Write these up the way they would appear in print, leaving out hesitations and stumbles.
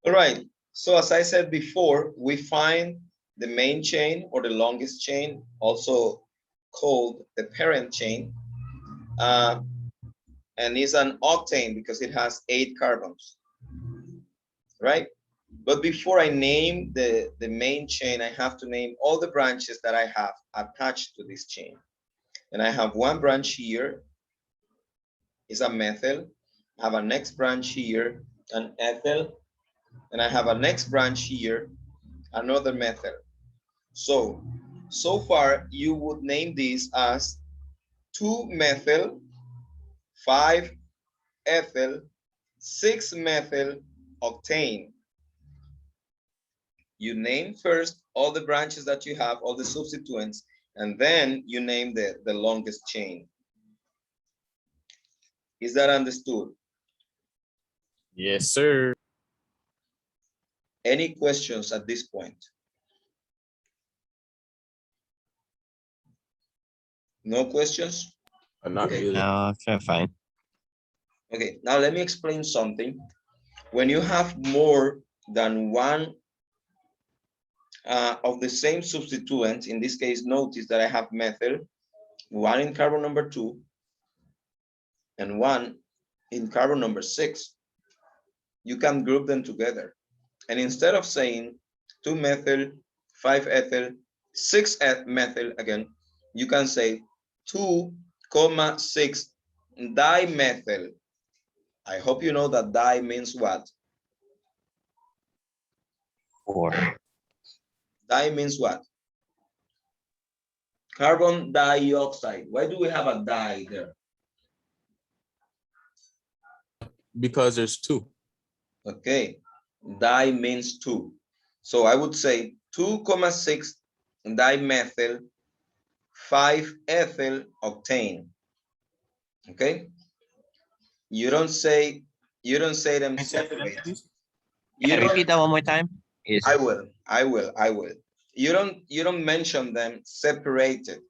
All right. So as I said before, we find the main chain or the longest chain, also called the parent chain, and is an octane because it has 8 carbons, right? But before I name the main chain, I have to name all the branches that I have attached to this chain. And I have one branch here, is a methyl. I have a next branch here, an ethyl, and I have a next branch here, another methyl. So far you would name this as 2-methyl, 5-ethyl, 6-methyl octane. You name first all the branches that you have, all the substituents, and then you name the longest chain. Is that understood? Yes, sir. Any questions at this point? No questions? Not really. No, fine. Okay, now let me explain something. When you have more than one of the same substituent, in this case, notice that I have methyl, one in carbon number 2, and one in carbon number 6. You can group them together. And instead of saying 2-methyl, 5-ethyl, 6-methyl again, you can say 2,6 dimethyl. I hope you know that di means what? 4. Di means what? Carbon dioxide. Why do we have a di there? Because there's 2. Okay, di means 2. So I would say 2,6 dimethyl 5-ethyl octane. Okay, you don't say them separate. You don't Repeat that one more time. Yes. I will. You don't mention them separated.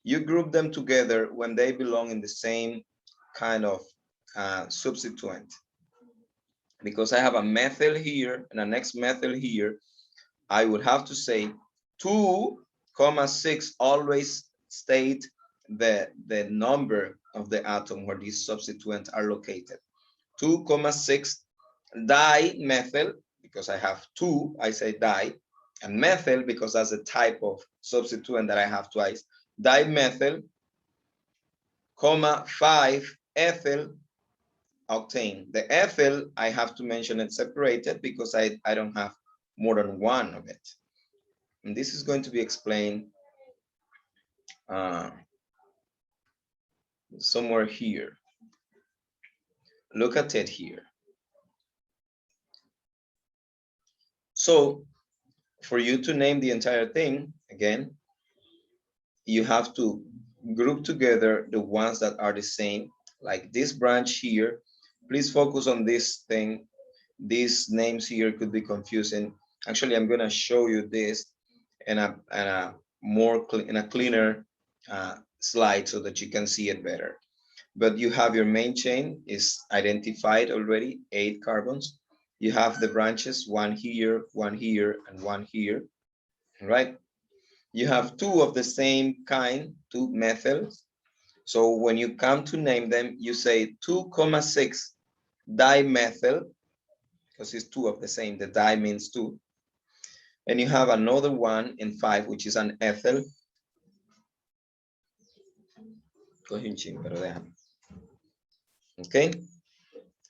You group them together when they belong in the same kind of substituent. Because I have a methyl here and a next methyl here, I would have to say 2,6 always state the number of the atom where these substituents are located. 2,6 dimethyl, because I have 2, I say di, and methyl because that's the type of substituent that I have twice, dimethyl, 5-ethyl octane. The ethyl, I have to mention it separated because I don't have more than one of it. And this is going to be explained somewhere here. Look at it here. So for you to name the entire thing, again, you have to group together the ones that are the same, like this branch here. Please focus on this thing. These names here could be confusing. Actually, I'm going to show you this in a cleaner slide so that you can see it better. But you have your main chain is identified already, 8 carbons. You have the branches, one here, and one here, right? You have 2 of the same kind, 2 methyls. So when you come to name them, you say 2,6 dimethyl, because it's 2 of the same, the di means 2. And you have another one in 5, which is an ethyl. Okay,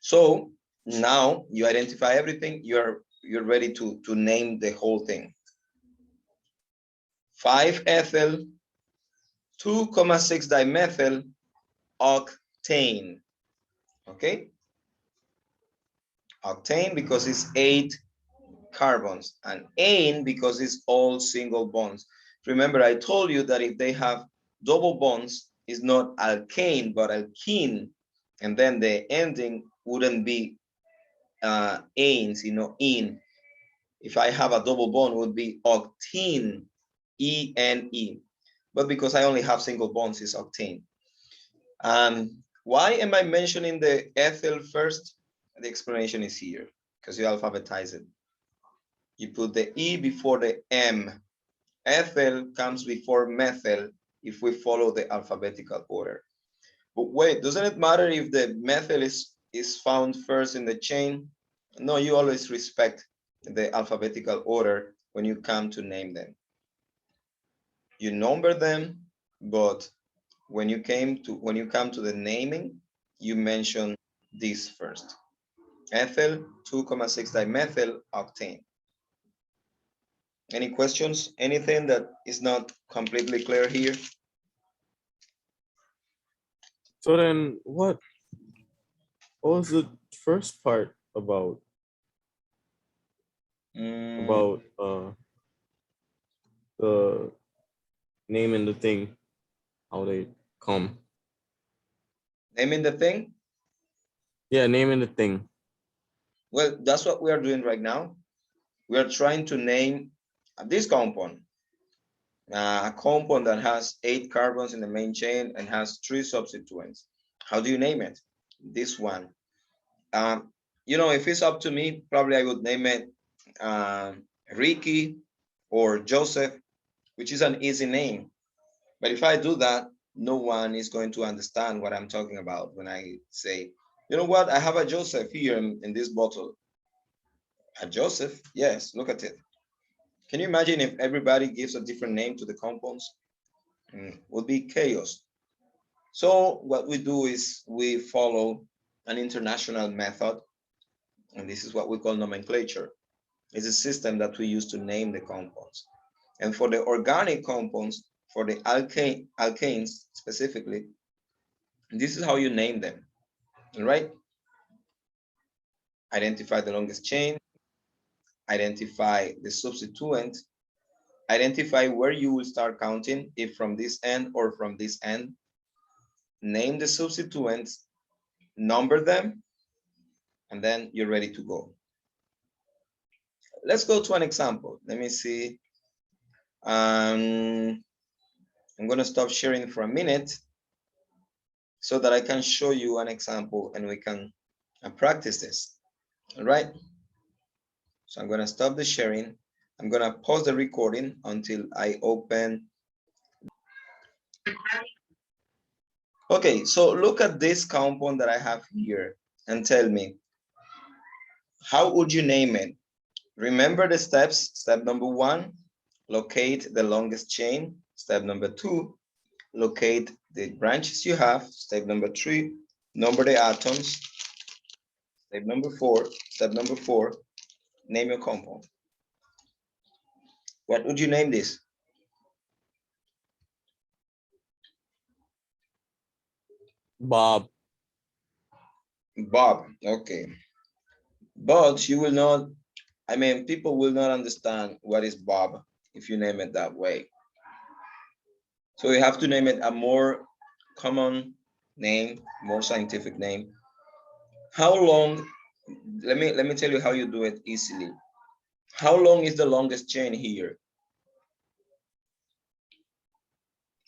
so now you identify everything, you're ready to name the whole thing. 5-ethyl, 2,6 dimethyl octane. Okay, octane because it's 8 carbons, and ane because it's all single bonds. Remember, I told you that if they have double bonds, it's not alkane but alkene, and then the ending wouldn't be anes, in. If I have a double bond, it would be octene, E-N-E. But because I only have single bonds, it's octane. Why am I mentioning the ethyl first? The explanation is here because you alphabetize it. You put the E before the M. Ethyl comes before methyl if we follow the alphabetical order. But wait, doesn't it matter if the methyl is found first in the chain? No, you always respect the alphabetical order when you come to name them. You number them, but when you come to the naming, you mention this first. Ethyl 2,6 dimethyl octane. Any questions? Anything that is not completely clear here? So then what was the first part about Mm, the name and the thing, how they come? naming the thing? Yeah, naming the thing. Well, that's what we are doing right now. We are trying to name this compound, a compound that has 8 carbons in the main chain and has 3 substituents. How do you name it? This one. Um, if it's up to me, probably I would name it Ricky or Joseph, which is an easy name. But if I do that, no one is going to understand what I'm talking about when I say, you know what, I have a Joseph here in this bottle. A Joseph? Yes, look at it. Can you imagine if everybody gives a different name to the compounds? Would be chaos. So what we do is we follow an international method, and this is what we call nomenclature. It's a system that we use to name the compounds. And for the organic compounds, for the alkanes specifically, this is how you name them, right? Identify the longest chain, identify the substituent, identify where you will start counting, if from this end or from this end, name the substituents, number them, and then you're ready to go. Let's go to an example. Let me see. I'm going to stop sharing for a minute so that I can show you an example and we can practice this. All right. So I'm going to stop the sharing. I'm going to pause the recording until I open. Okay, so look at this compound that I have here and tell me, how would you name it? Remember the steps. Step number 1, locate the longest chain. Step number 2, locate the branches you have. Step number 3, number the atoms. Step number 4, name your compound. What would you name this? Bob. Bob. Okay. But you will not, people will not understand what is Bob if you name it that way. So you have to name it a more common name, more scientific name. How long, let me tell you how you do it easily. How long is the longest chain here?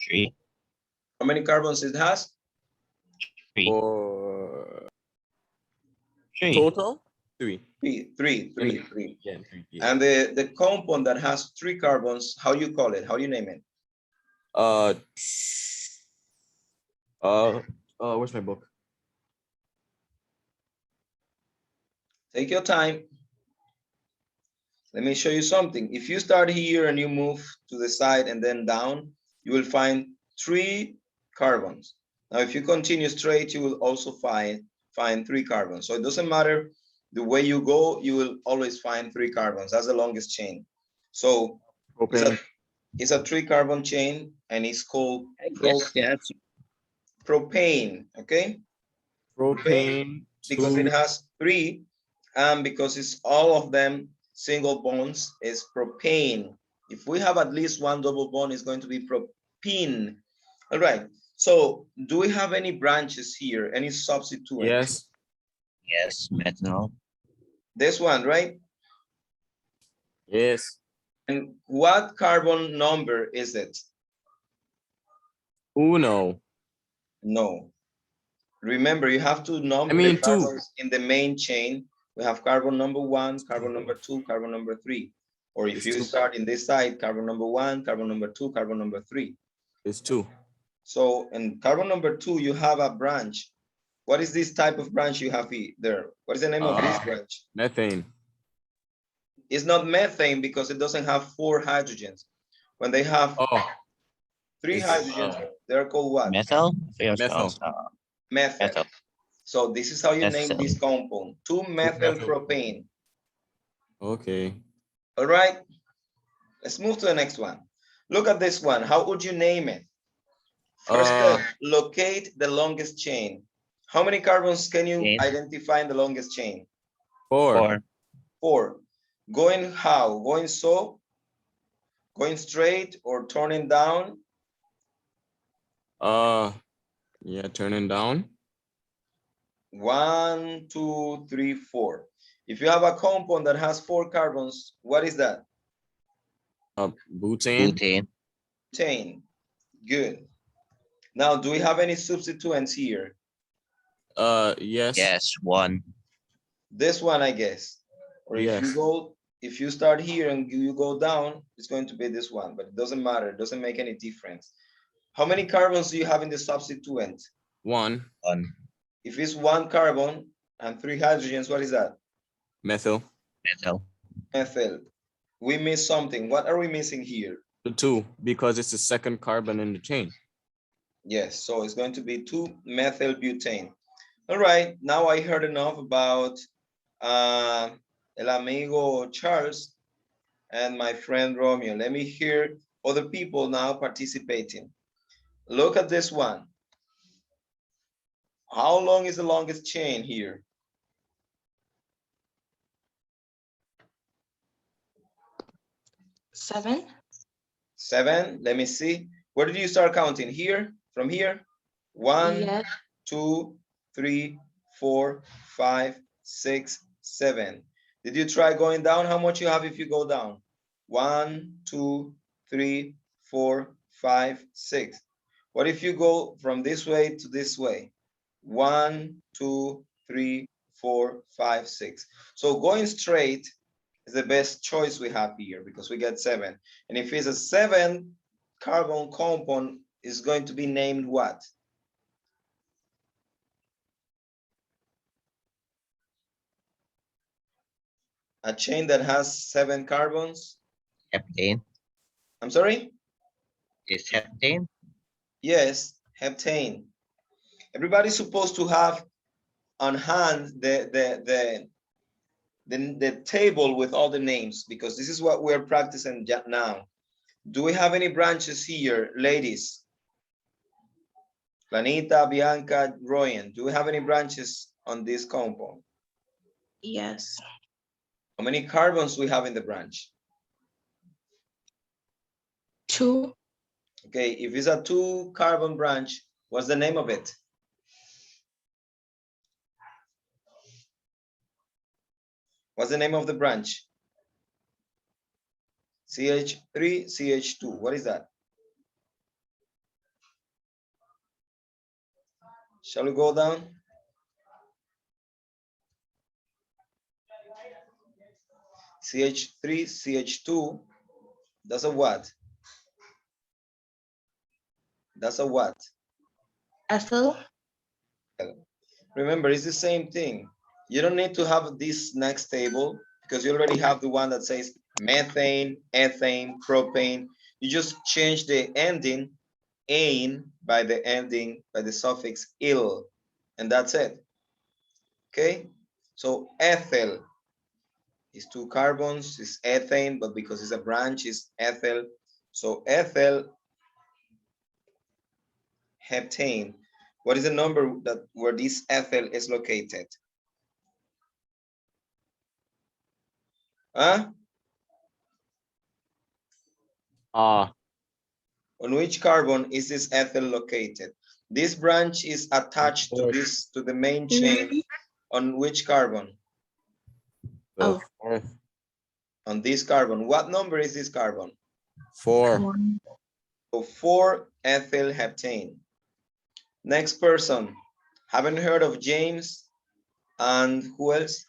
3. How many carbons it has? 3. Or 3. total? Three. Three. Yeah, three. Yeah. And the compound that has 3 carbons, how you call it? How do you name it? Uh, where's my book? Take your time. Let me show you something. If you start here and you move to the side and then down, you will find 3 carbons. Now, if you continue straight, you will also find 3 carbons. So it doesn't matter the way you go, you will always find 3 carbons. That's the longest chain. So Propane. it's a 3 carbon chain and it's called Yes. propane, okay? Propane. Because it has 3, and because it's all of them single bonds, is propane. If we have at least one double bond, it's going to be propene. All right. So do we have any branches here? Any substituent? Yes. Yes, methanol. This one, right? Yes. And what carbon number is it? Uno. No. Remember, you have to I number the mean, two. carbons in the main chain. We have carbon number 1, carbon number 2, carbon number 3. Or if It's you two. start in this side, carbon number 1, carbon number 2, carbon number 3. It's two. So in carbon number 2, you have a branch. What is this type of branch you have there? What is the name of this branch? Methane. It's not methane because it doesn't have 4 hydrogens. When they have Oh, 3 it's hydrogens, they're called what? Methyl. Feels methyl. Methyl. Methyl. So this is how you name Methyl. this compound, 2-methyl propane. Okay. All right, let's move to the next one. Look at this one. How would you name it? First step, locate the longest chain. How many carbons can you Eight. identify in the longest chain? 4. 4. 4. Going how? Going so? Going straight or turning down? Yeah, turning down. 1, 2, 3, 4. If you have a compound that has 4 carbons, what is that? Butane. Butane. Butane. Good. Now, do we have any substituents here? Yes. Yes. 1. This one, I guess. Or Yes. if you start here and you go down, it's going to be this one, but it doesn't matter. It doesn't make any difference. How many carbons do you have in the substituent? 1. 1. If it's 1 carbon and 3 hydrogens, what is that? Methyl. Methyl. Methyl. We miss something. What are we missing here? The 2, because it's the second carbon in the chain. Yes, so it's going to be 2-methyl butane. All right, now I heard enough about el amigo Charles and my friend Romeo. Let me hear other people now participating. Look at this one. How long is the longest chain here? 7. 7. Let me see. Where did you start counting? Here? From here? 1, Yes. 2, 3, 4, 5, 6, 7. Did you try going down? How much you have if you go down? 1, 2, 3, 4, 5, 6. What if you go from this way to this way? 1, 2, 3, 4, 5, 6. So going straight is the best choice we have here because we get 7. And if it's a 7 carbon compound, is going to be named what? A chain that has 7 carbons? Heptane. I'm sorry? Is heptane? Yes, heptane. Everybody's supposed to have on hand the table with all the names because this is what we're practicing now. Do we have any branches here, ladies? Planita, Bianca, Royan, do we have any branches on this compound? Yes. How many carbons we have in the branch? 2. Okay, if it's a 2 carbon branch, what's the name of it? What's the name of the branch? CH3, CH2. What is that? Shall we go down? CH3, CH2. That's a what? That's a what? Ethyl. Remember, it's the same thing. You don't need to have this next table because you already have the one that says methane, ethane, propane. You just change the ending "ane" by the suffix "il," and that's it. Okay, so ethyl is 2 carbons, is ethane, but because it's a branch, it's ethyl. So ethyl heptane. What is the number that where this ethyl is located? Huh? On which carbon is this ethyl located? This branch is attached to the main chain. On which carbon? Oh. On this carbon. What number is this carbon? 4. So 4 ethyl heptane. Next person. Haven't heard of James and who else?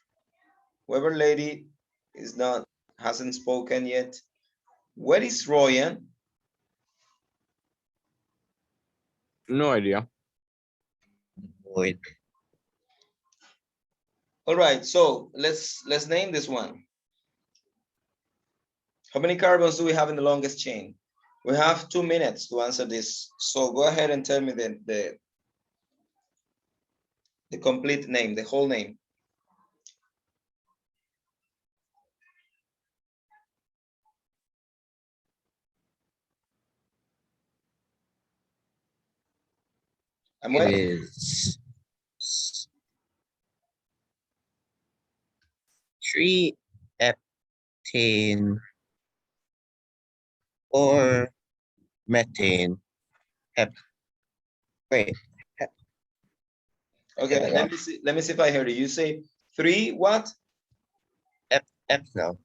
Whoever lady is not, hasn't spoken yet. Where is Royan? No idea. Void. All right, so let's name this one. How many carbons do we have in the longest chain? We have 2 minutes to answer this. So go ahead and tell me the complete name, the whole name. I'm It waiting. is 3-heptane or methane. Wait. Okay, Yeah, let me see. Let me see if I heard you. You say 3 what? ethyl.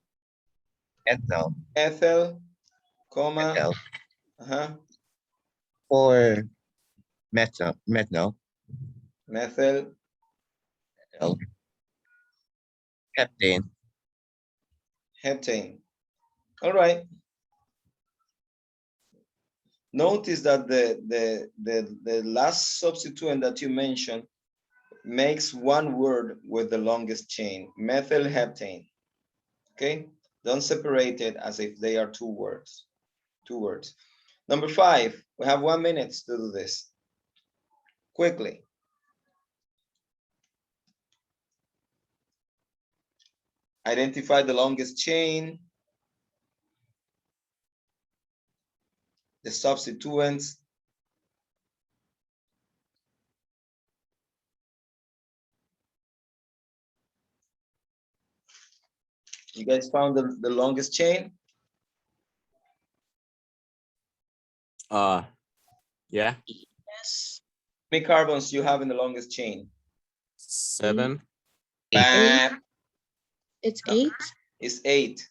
Ethyl. Ethyl, comma, Ethyl. Or methyl. methyl, Ethyl. Heptane. heptane. All right. Notice that the last substituent that you mentioned makes one word with the longest chain, methyl heptane. Okay, don't separate it as if they are two words. Two words. Number 5, we have 1 minute to do this. Quickly. Identify the longest chain, the substituents. You guys found the longest chain? Yeah. Yes. How many carbons do you have in the longest chain? 7. Bam. It's 8. It's 8.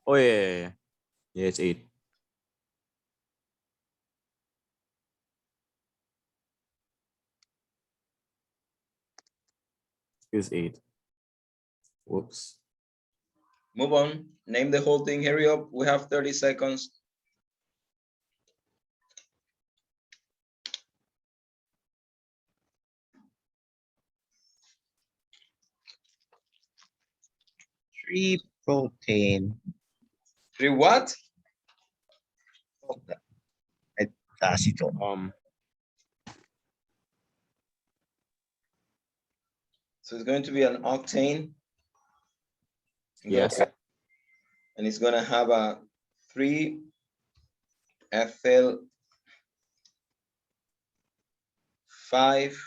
Oh yeah. Yeah, it's 8. It's 8. Whoops. Move on. Name the whole thing. Hurry up. We have 30 seconds. Three protein. 3 what? Acetone. So it's going to be an octane. Yes. And it's going to have a 3 ethyl 5